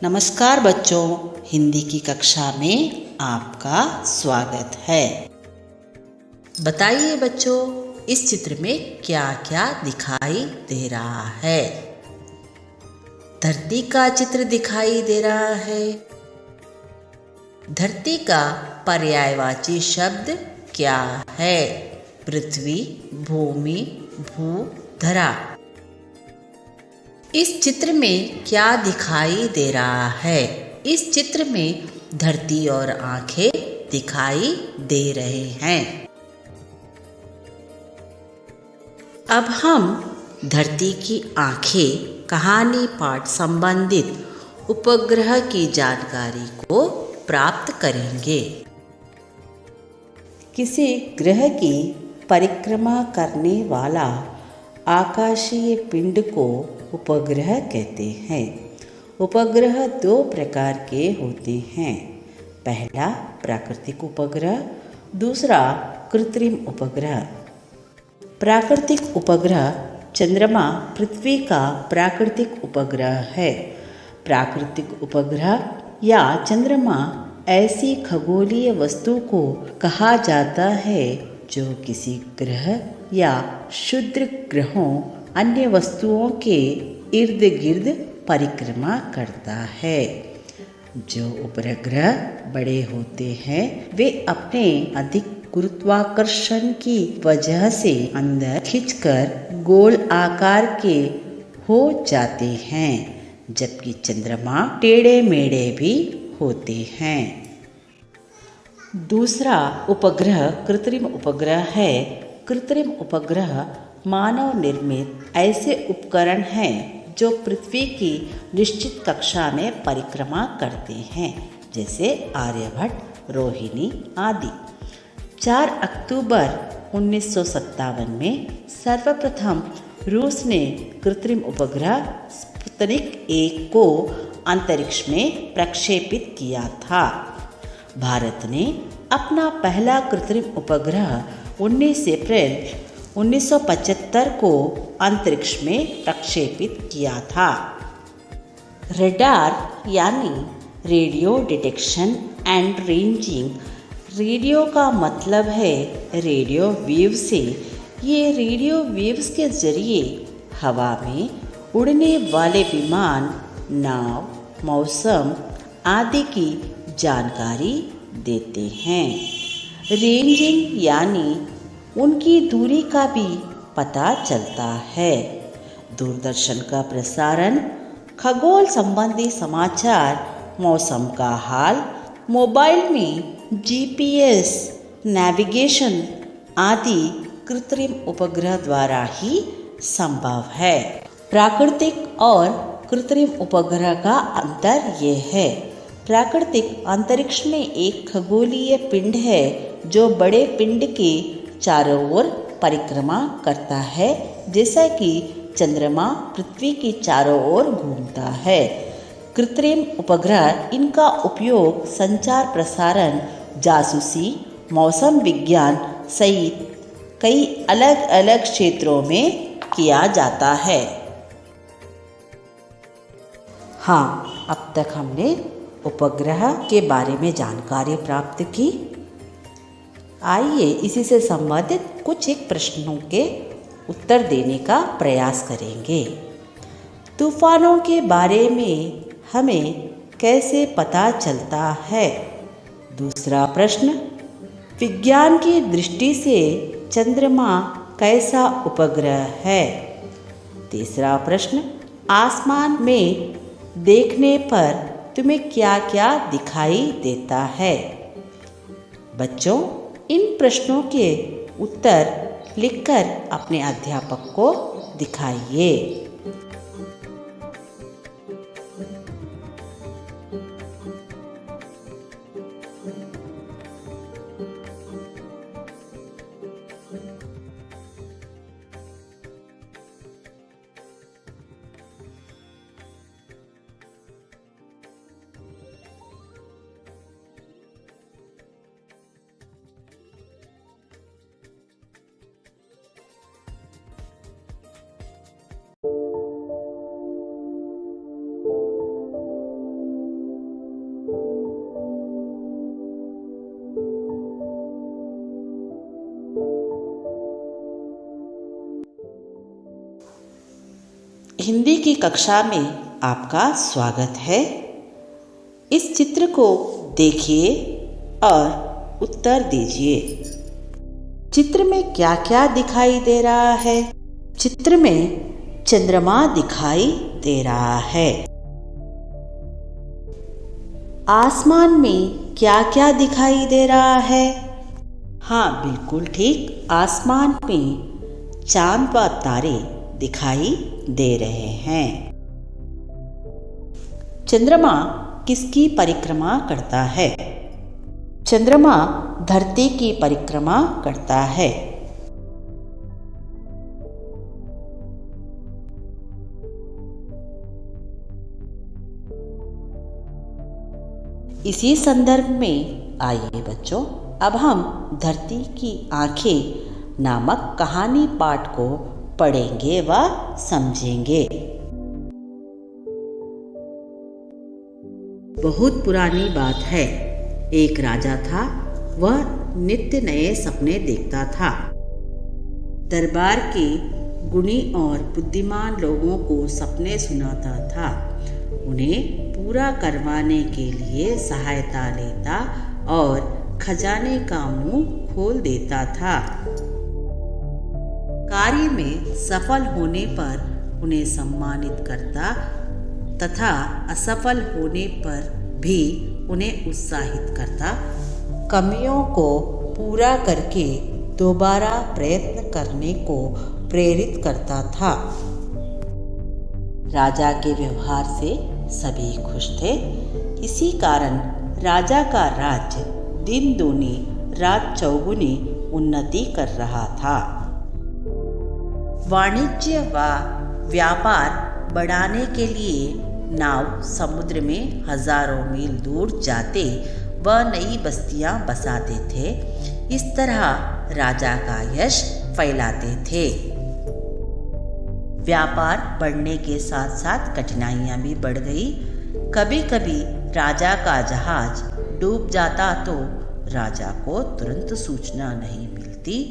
नमस्कार बच्चों, हिंदी की कक्षा में आपका स्वागत है। बताइए बच्चों, इस चित्र में क्या क्या दिखाई दे रहा है? धरती का चित्र दिखाई दे रहा है। धरती का पर्यायवाची शब्द क्या है? पृथ्वी, भूमि, भू, धरा। इस चित्र में क्या दिखाई दे रहा है? इस चित्र में धरती और आंखें दिखाई दे रहे हैं। अब हम धरती की आंखें कहानी पाठ संबंधित उपग्रह की जानकारी को प्राप्त करेंगे। किसी ग्रह की परिक्रमा करने वाला आकाशीय पिंड को उपग्रह कहते हैं। उपग्रह दो प्रकार के होते हैं। पहला प्राकृतिक उपग्रह, दूसरा कृत्रिम उपग्रह। प्राकृतिक उपग्रह चंद्रमा पृथ्वी का प्राकृतिक उपग्रह है। प्राकृतिक उपग्रह या चंद्रमा ऐसी खगोलीय वस्तु को कहा जाता है जो किसी ग्रह या क्षुद्र ग्रहों अन्य वस्तुओं के इर्द गिर्द परिक्रमा करता है। जो उपग्रह बड़े होते हैं वे अपने अधिक गुरुत्वाकर्षण की वजह से अंदर खिंचकर गोल आकार के हो जाते हैं, जबकि चंद्रमा टेढ़े मेढ़े भी होते हैं। दूसरा उपग्रह कृत्रिम उपग्रह है। कृत्रिम उपग्रह मानव निर्मित ऐसे उपकरण हैं जो पृथ्वी की निश्चित कक्षा में परिक्रमा करते हैं, जैसे आर्यभट्ट, रोहिणी आदि। 4 अक्टूबर 1957 में सर्वप्रथम रूस ने कृत्रिम उपग्रह स्पुतनिक 1 को अंतरिक्ष में प्रक्षेपित किया था। भारत ने अपना पहला कृत्रिम उपग्रह 19 अप्रैल 1975 को अंतरिक्ष में प्रक्षेपित किया था। रडार यानी radio detection and ranging. Radio का मतलब है रेडियो वेव से। ये रेडियो वेव्स के जरिए हवा में उड़ने वाले विमान, नाव, मौसम आदि की जानकारी देते हैं। रेंजिंग यानी उनकी दूरी का भी पता चलता है। दूरदर्शन का प्रसारण खगोल संबंधी समाचार, मौसम का हाल, मोबाइल में जीपीएस नेविगेशन आदि कृत्रिम उपग्रह द्वारा ही संभव है। प्राकृतिक और कृत्रिम उपग्रह का अंतर ये है। प्राकृतिक अंतरिक्ष में एक खगोलीय पिंड है जो बड़े पिंड के चारों ओर परिक्रमा करता है, जैसा कि चंद्रमा पृथ्वी की चारों ओर घूमता है। कृत्रिम उपग्रह इनका उपयोग संचार प्रसारण, जासूसी, मौसम विज्ञान सहित कई अलग अलग क्षेत्रों में किया जाता है। हाँ, अब तक हमने उपग्रह के बारे में जानकारी प्राप्त की। आइए इसी से संबंधित कुछ एक प्रश्नों के उत्तर देने का प्रयास करेंगे। तूफानों के बारे में हमें कैसे पता चलता है? दूसरा प्रश्न, विज्ञान की दृष्टि से चंद्रमा कैसा उपग्रह है? तीसरा प्रश्न, आसमान में देखने पर तुम्हें क्या क्या दिखाई देता है? बच्चों, इन प्रश्नों के उत्तर लिखकर अपने अध्यापक को दिखाइए। हिंदी की कक्षा में आपका स्वागत है। इस चित्र को देखिए और उत्तर दीजिए। चित्र में क्या क्या दिखाई दे रहा है? चित्र में चंद्रमा दिखाई दे रहा है। आसमान में क्या क्या दिखाई दे रहा है? हाँ, बिल्कुल ठीक, आसमान में चांद व तारे दिखाई दे रहे हैं। चंद्रमा किसकी परिक्रमा करता है? चंद्रमा धरती की परिक्रमा करता है। इसी संदर्भ में आइए बच्चों, अब हम धरती की आंखें नामक कहानी पाठ को पढ़ेंगे व समझेंगे। बहुत पुरानी बात है। एक राजा था। वह नित्य नए सपने देखता था। दरबार के गुणी और बुद्धिमान लोगों को सपने सुनाता था। उन्हें पूरा करवाने के लिए सहायता लेता और खजाने का मुंह खोल देता था। कार्य में सफल होने पर उन्हें सम्मानित करता तथा असफल होने पर भी उन्हें उत्साहित करता। कमियों को पूरा करके दोबारा प्रयत्न करने को प्रेरित करता था। राजा के व्यवहार से सभी खुश थे। इसी कारण राजा का राज्य दिन दूनी रात चौगुनी उन्नति कर रहा था। वाणिज्य व व्यापार बढ़ाने के लिए नाव समुद्र में हजारों मील दूर जाते व नई बस्तियां बसाते थे। इस तरह राजा का यश फैलाते थे। व्यापार बढ़ने के साथ साथ कठिनाइयां भी बढ़ गई। कभी कभी राजा का जहाज डूब जाता तो राजा को तुरंत सूचना नहीं मिलती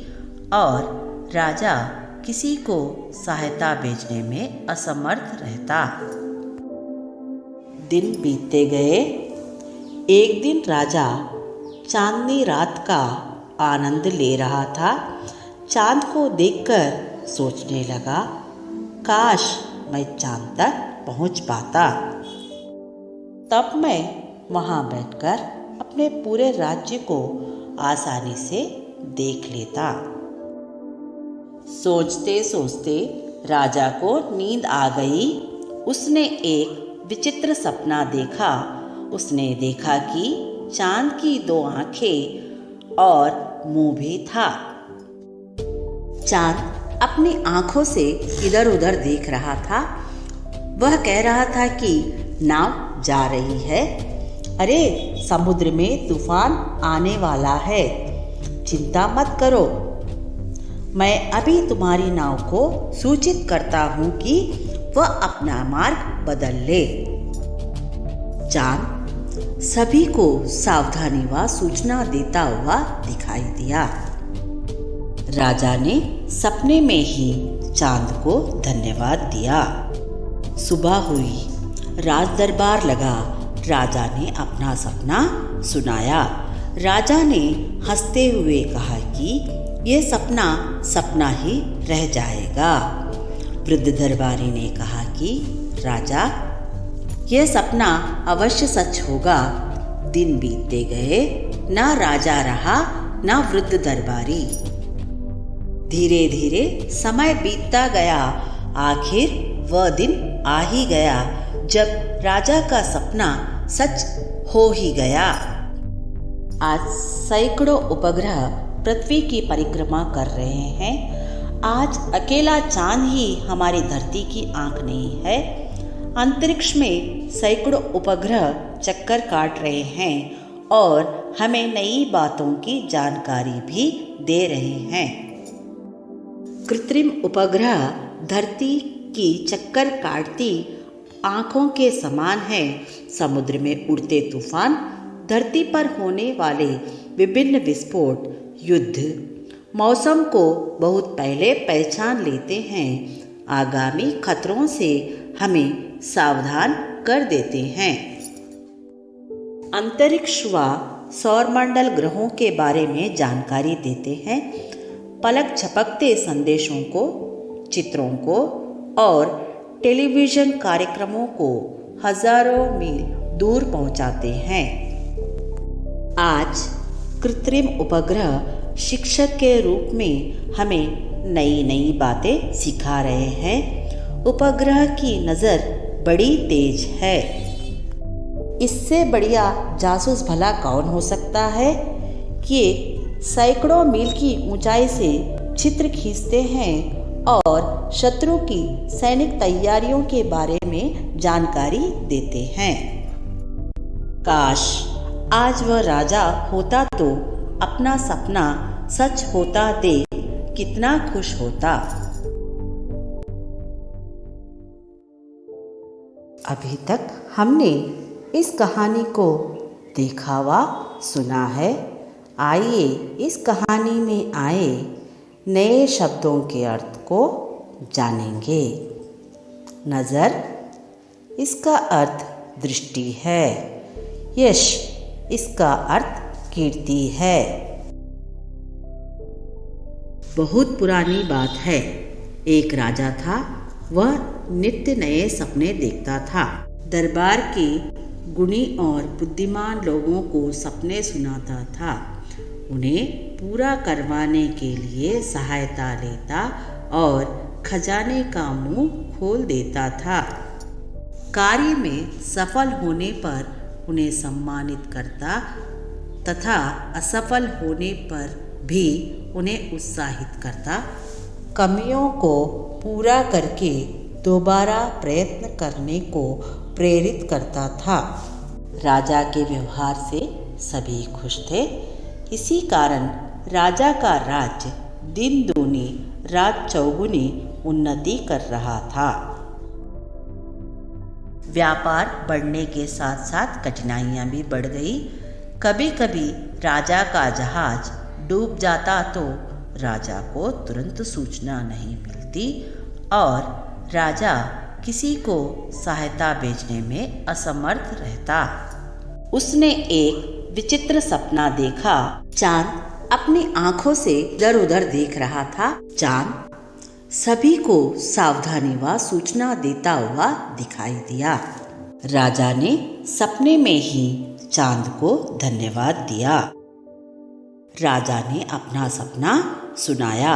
और राजा किसी को सहायता भेजने में असमर्थ रहता। दिन बीतते गए। एक दिन राजा चांदनी रात का आनंद ले रहा था। चांद को देखकर सोचने लगा, काश मैं चांद तक पहुंच पाता। तब मैं वहां बैठकर अपने पूरे राज्य को आसानी से देख लेता। सोचते सोचते राजा को नींद आ गई। उसने एक विचित्र सपना देखा। उसने देखा कि चांद की 2 आंखें और मुंह भी था। चांद अपनी आंखों से इधर उधर देख रहा था। वह कह रहा था कि नाव जा रही है। अरे, समुद्र में तूफान आने वाला है, चिंता मत करो, मैं अभी तुम्हारी नाव को सूचित करता हूं कि वह अपना मार्ग बदल ले। चांद सभी को सावधानी व सूचना देता हुआ दिखाई दिया। राजा ने सपने में ही चांद को धन्यवाद दिया। सुबह हुई, राज दरबार लगा। राजा ने अपना सपना सुनाया। राजा ने हंसते हुए कहा कि यह सपना सपना ही रह जाएगा। वृद्ध दरबारी ने कहा कि राजा, यह सपना अवश्य सच होगा। दिन बीतते गए, ना राजा रहा ना वृद्ध दरबारी। धीरे धीरे समय बीतता गया। आखिर वह दिन आ ही गया जब राजा का सपना सच हो ही गया। आज सैकड़ों उपग्रह पृथ्वी की परिक्रमा कर रहे हैं। आज अकेला चांद ही हमारी धरती की आंख नहीं है। अंतरिक्ष में सैकड़ों उपग्रह चक्कर काट रहे हैं और हमें नई बातों की जानकारी भी दे रहे हैं। कृत्रिम उपग्रह धरती की चक्कर काटती आंखों के समान है। समुद्र में उड़ते तूफान, धरती पर होने वाले विभिन्न विस्फोट, युद्ध, मौसम को बहुत पहले पहचान लेते हैं। आगामी खतरों से हमें सावधान कर देते हैं। अंतरिक्ष व सौरमंडल ग्रहों के बारे में जानकारी देते हैं। पलक झपकते संदेशों को, चित्रों को और टेलीविज़न कार्यक्रमों को हजारों मील दूर पहुंचाते हैं। आज कृत्रिम उपग्रह शिक्षक के रूप में हमें नई नई बातें सिखा रहे हैं। उपग्रह की नज़र बड़ी तेज है। इससे बढ़िया जासूस भला कौन हो सकता है। ये सैकड़ों मील की ऊंचाई से चित्र खींचते हैं और शत्रु की सैनिक तैयारियों के बारे में जानकारी देते हैं। काश आज वह राजा होता तो अपना सपना सच होता देख कितना खुश होता। अभी तक हमने इस कहानी को देखा व सुना है। आइए इस कहानी में आए नए शब्दों के अर्थ को जानेंगे। नज़र, इसका अर्थ दृष्टि है। यश, इसका अर्थ कीर्ति है। बहुत पुरानी बात है। एक राजा था। वह नित्य नए सपने देखता था। दरबार के गुणी और बुद्धिमान लोगों को सपने सुनाता था। उन्हें पूरा करवाने के लिए सहायता लेता और खजाने का मुंह खोल देता था। कार्य में सफल होने पर उन्हें सम्मानित करता तथा असफल होने पर भी उन्हें उत्साहित करता। कमियों को पूरा करके दोबारा प्रयत्न करने को प्रेरित करता था। राजा के व्यवहार से सभी खुश थे। इसी कारण राजा का राज्य दिन दूनी रात चौगुनी उन्नति कर रहा था। व्यापार बढ़ने के साथ साथ कठिनाइयाँ भी बढ़ गई। कभी कभी राजा का जहाज डूब जाता तो राजा को तुरंत सूचना नहीं मिलती और राजा किसी को सहायता भेजने में असमर्थ रहता। उसने एक विचित्र सपना देखा। चांद अपनी आंखों से इधर उधर देख रहा था। चांद सभी को सावधानी व सूचना देता हुआ दिखाई दिया। राजा ने सपने में ही चांद को धन्यवाद दिया। राजा ने अपना सपना सुनाया।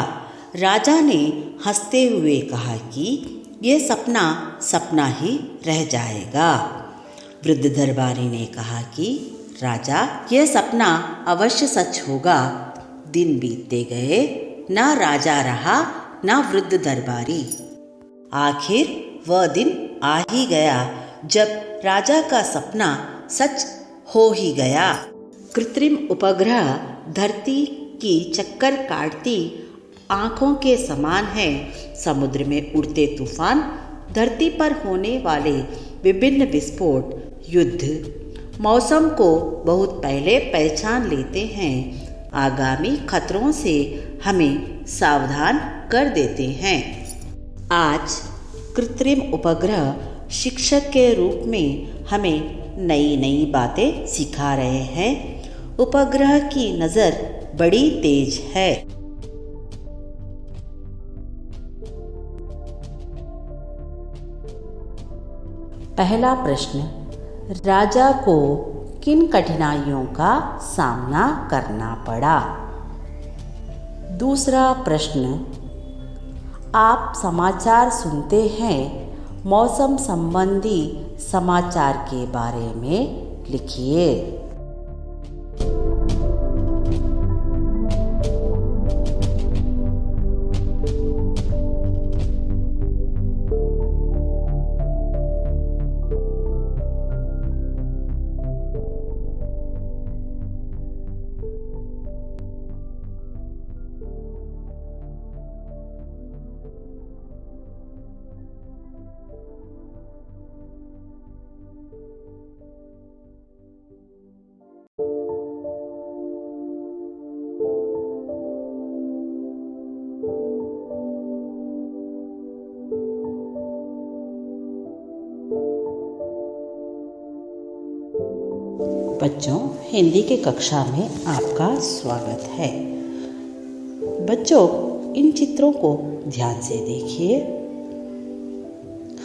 राजा ने हंसते हुए कहा कि यह सपना सपना ही रह जाएगा। वृद्ध दरबारी ने कहा कि राजा, यह सपना अवश्य सच होगा। दिन बीतते गए, ना राजा रहा ना वृद्ध दरबारी। आखिर वह दिन आ ही गया जब राजा का सपना सच हो ही गया। कृत्रिम उपग्रह धरती की चक्कर काटती आँखों के समान है। समुद्र में उड़ते तूफान, धरती पर होने वाले विभिन्न विस्फोट, युद्ध, मौसम को बहुत पहले पहचान लेते हैं। आगामी खतरों से हमें सावधान कर देते हैं। आज कृत्रिम उपग्रह शिक्षक के रूप में हमें नई नई बातें सिखा रहे हैं। उपग्रह की नज़र बड़ी तेज है। पहला प्रश्न, राजा को किन कठिनाइयों का सामना करना पड़ा? दूसरा प्रश्न, आप समाचार सुनते हैं, मौसम संबंधी समाचार के बारे में लिखिए। बच्चों, हिंदी के कक्षा में आपका स्वागत है। बच्चों, इन चित्रों को ध्यान से देखिए।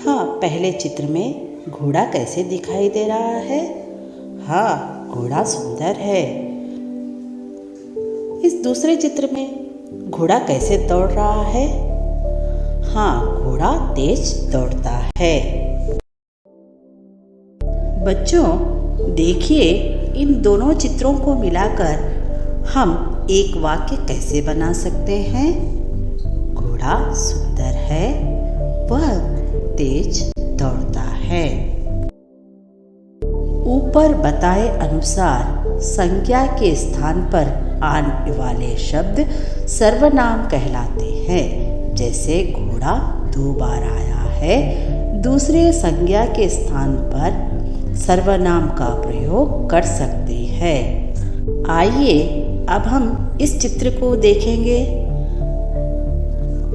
हाँ, पहले चित्र में घोड़ा कैसे दिखाई दे रहा है? हाँ, घोड़ा सुंदर है। इस दूसरे चित्र में घोड़ा कैसे दौड़ रहा है? हाँ, घोड़ा तेज दौड़ता है। बच्चों, देखिए, इन दोनों चित्रों को मिलाकर हम एक वाक्य कैसे बना सकते हैं? घोड़ा सुंदर है, वह तेज दौड़ता है। ऊपर बताए अनुसार संज्ञा के स्थान पर आने वाले शब्द सर्वनाम कहलाते हैं। जैसे घोड़ा 2 बार आया है, दूसरे संज्ञा के स्थान पर सर्वनाम का प्रयोग कर सकते हैं। आइए अब हम इस चित्र को देखेंगे।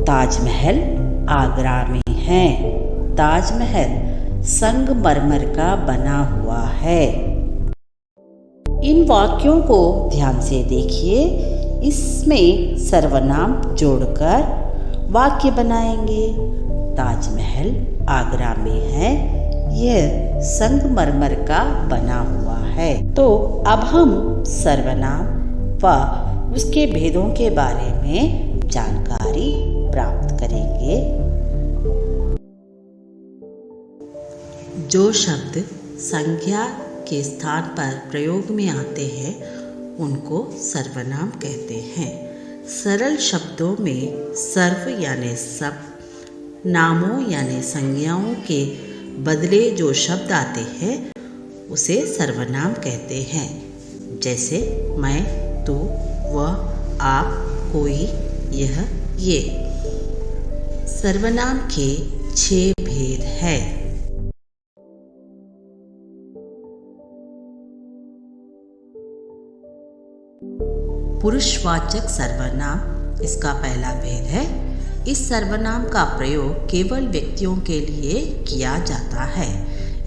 ताजमहल आगरा में है। ताजमहल संगमरमर का बना हुआ है। इन वाक्यों को ध्यान से देखिए। इसमें सर्वनाम जोड़कर वाक्य बनाएंगे। ताजमहल आगरा में है, यह संगमरमर का बना हुआ है। तो अब हम सर्वनाम व उसके भेदों के बारे में जानकारी प्राप्त करेंगे। जो शब्द संज्ञा के स्थान पर प्रयोग में आते हैं उनको सर्वनाम कहते हैं। सरल शब्दों में सर्व यानी सब, नामों यानी संज्ञाओं के बदले जो शब्द आते हैं उसे सर्वनाम कहते हैं। जैसे मैं, तू, वह, आप, कोई, यह, ये। सर्वनाम के 6 भेद हैं। पुरुषवाचक सर्वनाम इसका पहला भेद है। इस सर्वनाम का प्रयोग केवल व्यक्तियों के लिए किया जाता है।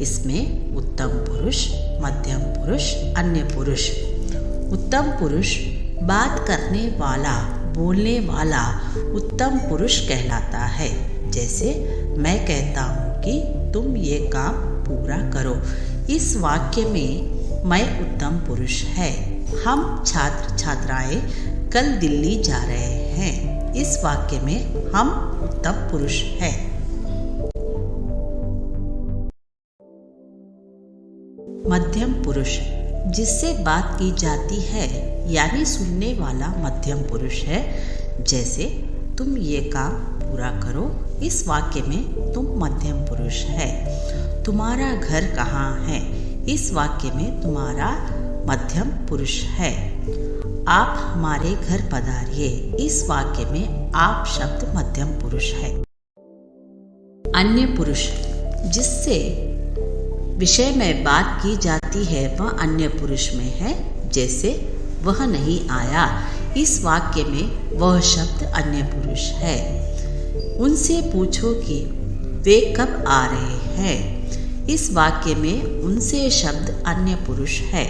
इसमें उत्तम पुरुष, मध्यम पुरुष, अन्य पुरुष। उत्तम पुरुष बात करने वाला, बोलने वाला उत्तम पुरुष कहलाता है। जैसे मैं कहता हूँ कि तुम ये काम पूरा करो। इस वाक्य में मैं उत्तम पुरुष है। हम छात्र छात्राएं कल दिल्ली जा रहे हैं। इस वाक्य में हम उत्तम पुरुष हैं। मध्यम पुरुष जिससे बात की जाती है यानी सुनने वाला मध्यम पुरुष है। जैसे तुम ये काम पूरा करो। इस वाक्य में तुम मध्यम पुरुष है। तुम्हारा घर कहाँ है? इस वाक्य में तुम्हारा मध्यम पुरुष है। आप हमारे घर पधारिए। इस वाक्य में आप शब्द मध्यम पुरुष है। अन्य पुरुष जिससे विषय में बात की जाती है वह अन्य पुरुष में है। जैसे वह नहीं आया। इस वाक्य में वह शब्द अन्य पुरुष है। उनसे पूछो कि वे कब आ रहे हैं। इस वाक्य में उनसे शब्द अन्य पुरुष है।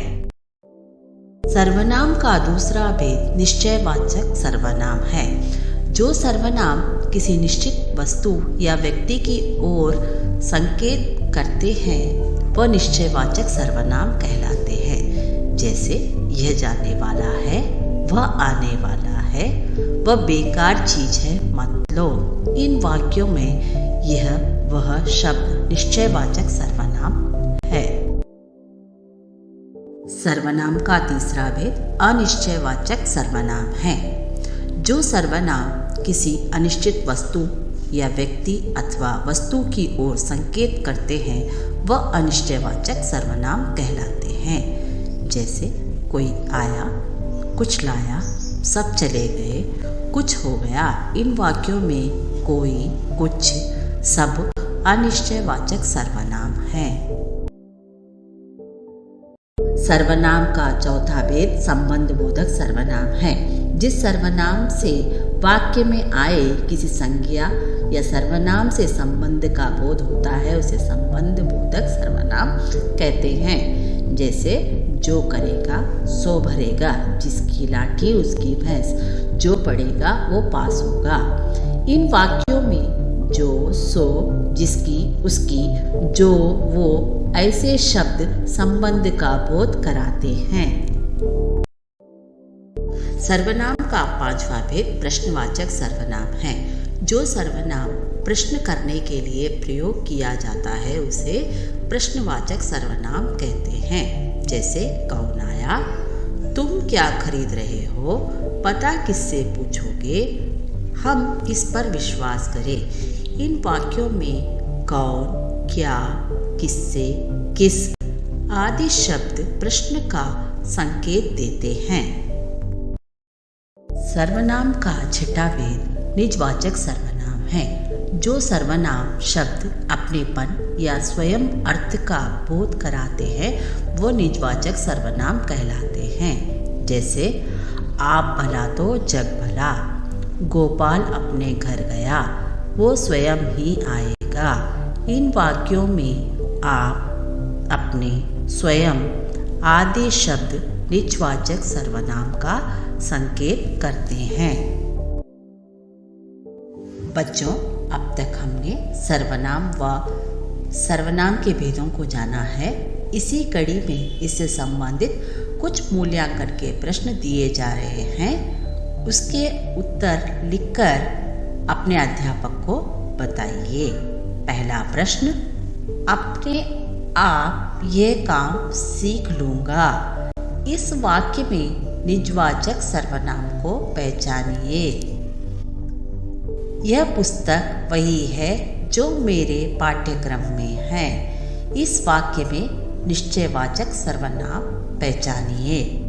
सर्वनाम का दूसरा भेद निश्चयवाचक सर्वनाम है। जो सर्वनाम किसी निश्चित वस्तु या व्यक्ति की ओर संकेत करते हैं वह निश्चयवाचक सर्वनाम कहलाते हैं। जैसे यह जाने वाला है, वह आने वाला है, वह बेकार चीज है, मत लो। इन वाक्यों में यह वह शब्द निश्चयवाचक सर्वनाम है। सर्वनाम का तीसरा भेद अनिश्चयवाचक सर्वनाम है। जो सर्वनाम किसी अनिश्चित वस्तु या व्यक्ति अथवा वस्तु की ओर संकेत करते हैं वह अनिश्चयवाचक सर्वनाम कहलाते हैं। जैसे कोई आया, कुछ लाया, सब चले गए, कुछ हो गया। इन वाक्यों में कोई, कुछ, सब अनिश्चयवाचक सर्वनाम है। सर्वनाम का चौथा भेद संबंध बोधक सर्वनाम है। जिस सर्वनाम से वाक्य में आए किसी संज्ञा या सर्वनाम से संबंध का बोध होता है उसे संबंध बोधक सर्वनाम कहते हैं। जैसे जो करेगा सो भरेगा, जिसकी लाठी उसकी भैंस, जो पढ़ेगा वो पास होगा। इन वाक्यों में जो, सो, जिसकी, उसकी, जो, वो ऐसे शब्द संबंध का बोध कराते हैं। सर्वनाम का पांचवा भेद प्रश्नवाचक सर्वनाम है। जो सर्वनाम प्रश्न करने के लिए प्रयोग किया जाता है उसे प्रश्नवाचक सर्वनाम कहते हैं। जैसे कौन आया, तुम क्या खरीद रहे हो, पता किससे पूछोगे, हम किस पर विश्वास करें। इन वाक्यों में कौन, क्या, किससे, किस आदि शब्द प्रश्न का संकेत देते हैं। सर्वनाम का छठा भेद निजवाचक सर्वनाम है। जो सर्वनाम शब्द अपनेपन या स्वयं अर्थ का बोध कराते हैं वो निजवाचक सर्वनाम कहलाते हैं। जैसे आप भला तो जग भला, गोपाल अपने घर गया, वो स्वयं ही आएगा। इन वाक्यों में आप, अपने, स्वयं आदि शब्द निजवाचक सर्वनाम का संकेत करते हैं। बच्चों, अब तक हमने सर्वनाम व सर्वनाम के भेदों को जाना है। इसी कड़ी में इससे संबंधित कुछ मूल्यांकन के प्रश्न दिए जा रहे हैं, उसके उत्तर लिखकर अपने अध्यापक को बताइए। पहला प्रश्न, अपने आप ये काम सीख लूँगा। इस वाक्य में निजवाचक सर्वनाम को पहचानिए। यह पुस्तक वही है जो मेरे पाठ्यक्रम में है। इस वाक्य में निश्चयवाचक सर्वनाम पहचानिए।